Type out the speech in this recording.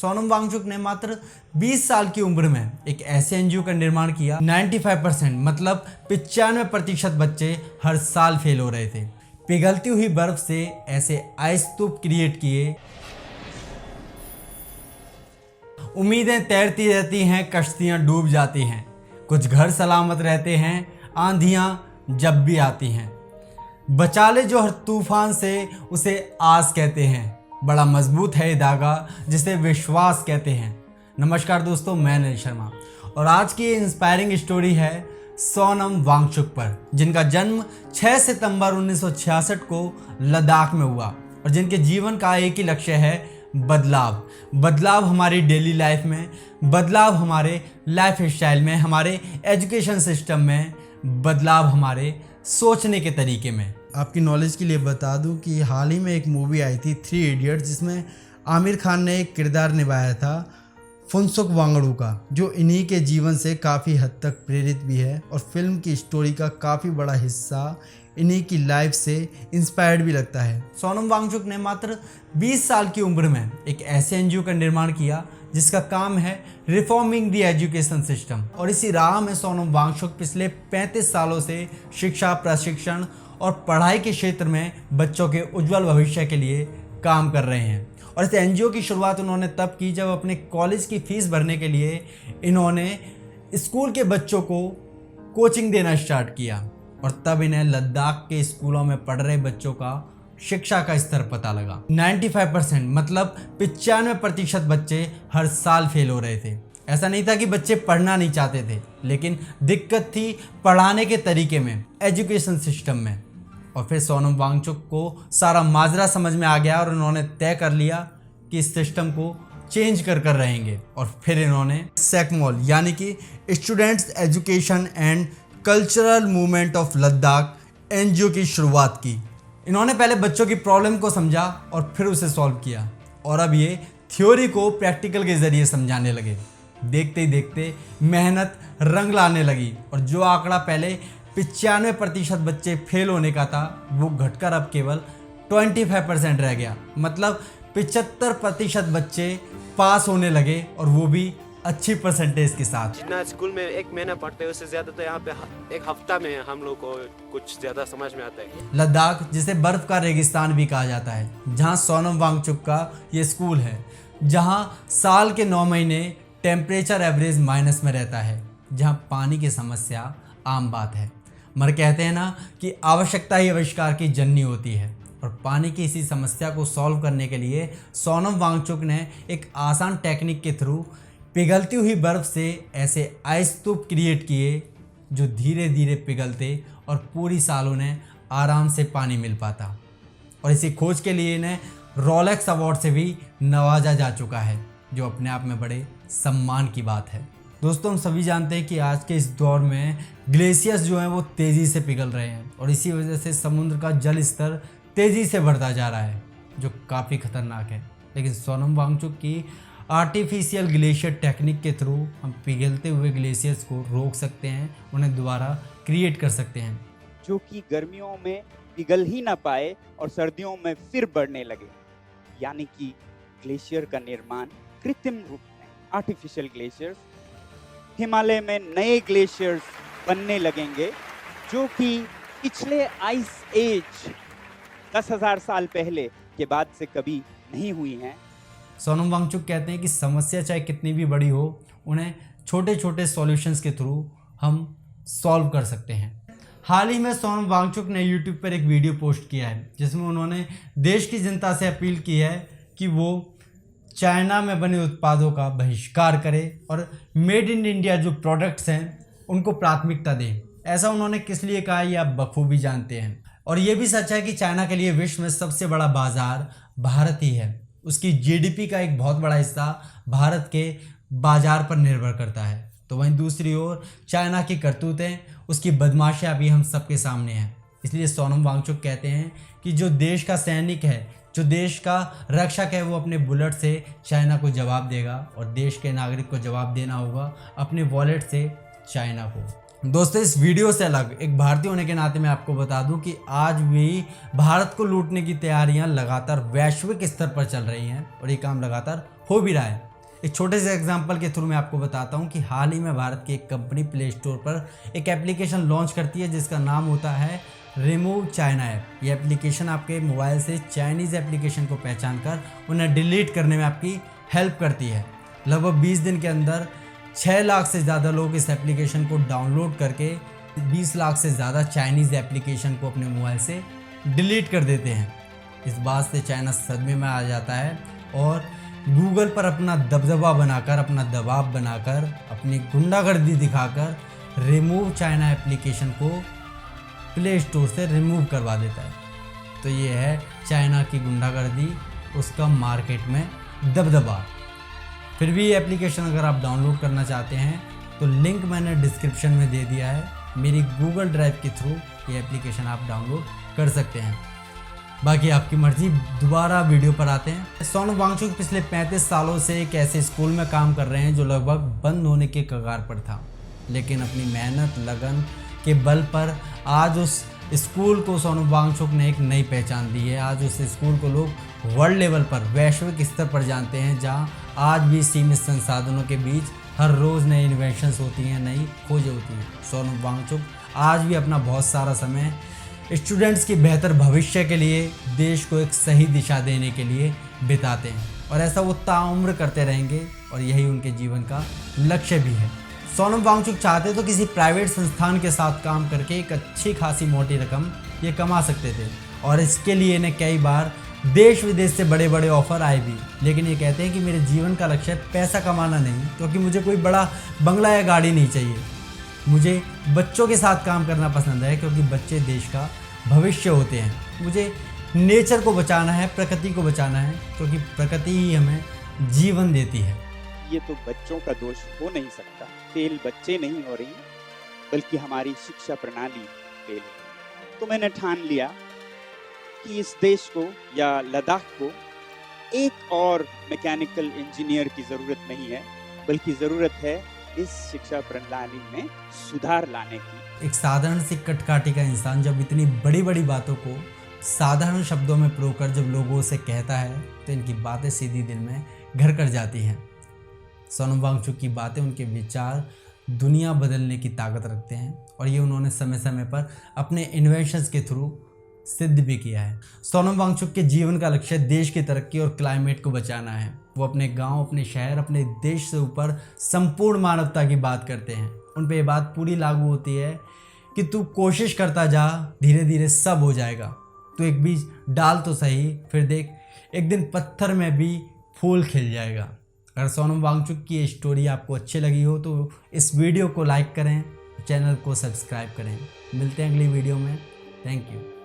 सोनम वांगचुक ने मात्र 20 साल की उम्र में एक ऐसे एनजीओ का निर्माण किया 95% मतलब 95% बच्चे हर साल फेल हो रहे थे। पिघलती हुई बर्फ से ऐसे आइस स्तूप क्रिएट किए, उम्मीदें तैरती रहती हैं, कश्तियां डूब जाती हैं, कुछ घर सलामत रहते हैं, आंधियां जब भी आती हैं, बचा ले जो हर तूफान से उसे आस कहते हैं, बड़ा मजबूत है ये धागा जिसे विश्वास कहते हैं। नमस्कार दोस्तों, मैं अनिल शर्मा और आज की ये इंस्पायरिंग स्टोरी है सोनम वांगचुक पर, जिनका जन्म 6 सितंबर 1966 को लद्दाख में हुआ और जिनके जीवन का एक ही लक्ष्य है बदलाव। बदलाव हमारी डेली लाइफ में, बदलाव हमारे लाइफ स्टाइल में, हमारे एजुकेशन सिस्टम में, बदलाव हमारे सोचने के तरीके में। आपकी नॉलेज के लिए बता दूं कि हाल ही में एक मूवी आई थी 3 इडियट्स, जिसमें आमिर खान ने एक किरदार निभाया था फुनसुक वांगडू का, जो इन्हीं के जीवन से काफ़ी हद तक प्रेरित भी है और फिल्म की स्टोरी का काफ़ी बड़ा हिस्सा इन्हीं की लाइफ से इंस्पायर्ड भी लगता है। सोनम वांगचुक ने मात्र 20 साल की उम्र में एक ऐसे एनजीओ का निर्माण किया जिसका काम है रिफॉर्मिंग द एजुकेशन सिस्टम, और इसी राह में सोनम वांगचुक पिछले 35 सालों से शिक्षा, प्रशिक्षण और पढ़ाई के क्षेत्र में बच्चों के उज्जवल भविष्य के लिए काम कर रहे हैं। और इस एनजीओ की शुरुआत उन्होंने तब की जब अपने कॉलेज की फीस भरने के लिए इन्होंने स्कूल के बच्चों को कोचिंग देना स्टार्ट किया, और तब इन्हें लद्दाख के स्कूलों में पढ़ रहे बच्चों का शिक्षा का स्तर पता लगा। 95% मतलब 95% बच्चे हर साल फेल हो रहे थे। ऐसा नहीं था कि बच्चे पढ़ना नहीं चाहते थे, लेकिन दिक्कत थी पढ़ाने के तरीके में, एजुकेशन सिस्टम में। और फिर सोनम वांगचुक को सारा माजरा समझ में आ गया और उन्होंने तय कर लिया कि इस सिस्टम को चेंज कर रहेंगे। और फिर इन्होंने सेकमॉल यानी कि students education and cultural movement of Ladakh NGO की शुरुआत की। इन्होंने पहले बच्चों की प्रॉब्लम को समझा और फिर उसे सॉल्व किया, और अब ये थ्योरी को प्रैक्टिकल के ज़रिए समझाने लगे। देखते ही देखते मेहनत रंग लाने लगी, और जो आंकड़ा पहले 95% बच्चे फेल होने का था वो घटकर अब केवल 25% रह गया। मतलब 75% बच्चे पास होने लगे, और वो भी अच्छी परसेंटेज के साथ। जितना स्कूल में 1 महीना पढ़ते हैं उससे ज़्यादा तो यहाँ पे 1 हफ्ता में हम लोग को कुछ ज़्यादा समझ में आता है। लद्दाख जिसे बर्फ़ का रेगिस्तान भी कहा जाता है, जहाँ सोनम वांगचुक का ये स्कूल है, जहाँ साल के 9 महीने टेम्परेचर एवरेज माइनस में रहता है, जहाँ पानी की समस्या आम बात है। मगर कहते हैं ना कि आवश्यकता ही आविष्कार की जननी होती है, और पानी की इसी समस्या को सॉल्व करने के लिए सोनम वांगचुक ने एक आसान टेक्निक के थ्रू पिघलती हुई बर्फ़ से ऐसे आइस स्तूप क्रिएट किए जो धीरे धीरे पिघलते और पूरी साल उन्हें आराम से पानी मिल पाता। और इसी खोज के लिए इन्हें रोलेक्स अवार्ड से भी नवाजा जा चुका है, जो अपने आप में बड़े सम्मान की बात है। दोस्तों, हम सभी जानते हैं कि आज के इस दौर में ग्लेशियर्स जो हैं वो तेज़ी से पिघल रहे हैं, और इसी वजह से समुद्र का जल स्तर तेज़ी से बढ़ता जा रहा है, जो काफ़ी ख़तरनाक है। लेकिन सोनम वांगचुक की आर्टिफिशियल ग्लेशियर टेक्निक के थ्रू हम पिघलते हुए ग्लेशियर्स को रोक सकते हैं, उन्हें दोबारा क्रिएट कर सकते हैं, जो कि गर्मियों में पिघल ही ना पाए और सर्दियों में फिर बढ़ने लगे। यानी कि ग्लेशियर का निर्माण कृत्रिम रूप में, आर्टिफिशियल ग्लेशियर्स। हिमालय में नए ग्लेशियर्स बनने लगेंगे, जो कि पिछले आइस एज 10,000 साल पहले के बाद से कभी नहीं हुई हैं। सोनम वांगचुक कहते हैं कि समस्या चाहे कितनी भी बड़ी हो, उन्हें छोटे छोटे सॉल्यूशंस के थ्रू हम सॉल्व कर सकते हैं। हाल ही में सोनम वांगचुक ने यूट्यूब पर एक वीडियो पोस्ट किया है, जिसमें उन्होंने देश की जनता से अपील की है कि वो चाइना में बने उत्पादों का बहिष्कार करे और मेड इन इंडिया जो प्रोडक्ट्स हैं उनको प्राथमिकता दें। ऐसा उन्होंने किस लिए कहा ये आप बखूबी जानते हैं। और ये भी सच है कि चाइना के लिए विश्व में सबसे बड़ा बाज़ार भारत ही है। उसकी जीडीपी का एक बहुत बड़ा हिस्सा भारत के बाज़ार पर निर्भर करता है। तो वहीं दूसरी ओर चाइना की करतूतें, उसकी बदमाशियाँ भी हम सबके सामने हैं। इसलिए सोनम वांगचुक कहते हैं कि जो देश का सैनिक है, जो देश का रक्षक है, वो अपने बुलेट से चाइना को जवाब देगा, और देश के नागरिक को जवाब देना होगा अपने वॉलेट से चाइना को। दोस्तों, इस वीडियो से अलग एक भारतीय होने के नाते मैं आपको बता दूं कि आज भी भारत को लूटने की तैयारियां लगातार वैश्विक स्तर पर चल रही हैं, और ये काम लगातार हो भी रहा है। एक छोटे से एग्जांपल के थ्रू मैं आपको बताता हूं कि हाल ही में भारत की एक कंपनी प्ले स्टोर पर एक एप्लीकेशन लॉन्च करती है जिसका नाम होता है रिमूव चाइना ऐप। ये एप्लीकेशन आपके मोबाइल से चाइनीज़ एप्लीकेशन को पहचान कर उन्हें डिलीट करने में आपकी हेल्प करती है। लगभग 20 दिन के अंदर 6 लाख से ज़्यादा लोग इस एप्लीकेशन को डाउनलोड करके 20 लाख से ज़्यादा चाइनीज़ एप्लीकेशन को अपने मोबाइल से डिलीट कर देते हैं। इस बात से चाइना सदमे में आ जाता है और गूगल पर अपना दबदबा बनाकर, अपना दबाव बनाकर, अपनी गुंडागर्दी दिखाकर रिमूव चाइना एप्लीकेशन को प्ले स्टोर से रिमूव करवा देता है। तो ये है चाइना की गुंडागर्दी, उसका मार्केट में दबदबा। फिर भी ये एप्लीकेशन अगर आप डाउनलोड करना चाहते हैं तो लिंक मैंने डिस्क्रिप्शन में दे दिया है। मेरी गूगल ड्राइव के थ्रू ये एप्लीकेशन आप डाउनलोड कर सकते हैं। बाकी आपकी मर्जी। दोबारा वीडियो पर आते हैं। सोनम वांगचुक पिछले 35 सालों से एक ऐसे स्कूल में काम कर रहे हैं जो लगभग बंद होने के कगार पर था, लेकिन अपनी मेहनत लगन के बल पर आज उस स्कूल को सोनम वांगचुक ने एक नई पहचान दी है। आज उस स्कूल को लोग वर्ल्ड लेवल पर, वैश्विक स्तर पर जानते हैं, जहां आज भी सीमित संसाधनों के बीच हर रोज़ नई इन्वेंशंस होती हैं, नई खोजें होती हैं। सोनम वांगचुक आज भी अपना बहुत सारा समय स्टूडेंट्स की बेहतर भविष्य के लिए, देश को एक सही दिशा देने के लिए बिताते हैं और ऐसा वो ताउम्र करते रहेंगे और यही उनके जीवन का लक्ष्य भी है। सोनम वांगचुक चाहते तो किसी प्राइवेट संस्थान के साथ काम करके एक अच्छी खासी मोटी रकम ये कमा सकते थे और इसके लिए इन्हें कई बार देश विदेश से बड़े बड़े ऑफर आए भी, लेकिन ये कहते हैं कि मेरे जीवन का लक्ष्य पैसा कमाना नहीं, क्योंकि मुझे कोई बड़ा बंगला या गाड़ी नहीं चाहिए। मुझे बच्चों के साथ काम करना पसंद है, क्योंकि बच्चे देश का भविष्य होते हैं। मुझे नेचर को बचाना है, प्रकृति को बचाना है, क्योंकि प्रकृति ही हमें जीवन देती है। ये तो बच्चों का दोष हो नहीं सकता। फेल बच्चे नहीं हो रही, बल्कि हमारी शिक्षा प्रणाली फेल है। तो मैंने ठान लिया कि इस देश को या लद्दाख को एक और मैकेनिकल इंजीनियर की ज़रूरत नहीं है, बल्कि ज़रूरत है इस शिक्षा प्रणाली में सुधार लाने की। एक साधारण सी कटकाठी का इंसान जब इतनी बड़ी बड़ी बातों को साधारण शब्दों में परोकर जब लोगों से कहता है तो इनकी बातें सीधी दिल में घर कर जाती हैं। सोनम वांगचुक की बातें, उनके विचार दुनिया बदलने की ताकत रखते हैं और ये उन्होंने समय समय पर अपने इन्वेंशंस के थ्रू सिद्ध भी किया है। सोनम वांगचुक के जीवन का लक्ष्य देश की तरक्की और क्लाइमेट को बचाना है। वो अपने गांव, अपने शहर, अपने देश से ऊपर संपूर्ण मानवता की बात करते हैं। उन पे ये बात पूरी लागू होती है कि तू कोशिश करता जा, धीरे धीरे सब हो जाएगा। तू एक बीज डाल तो सही, फिर देख एक दिन पत्थर में भी फूल खिल जाएगा। अगर सोनम वांगचुक की ये स्टोरी आपको अच्छी लगी हो तो इस वीडियो को लाइक करें, चैनल को सब्सक्राइब करें। मिलते हैं अगली वीडियो में। Thank you.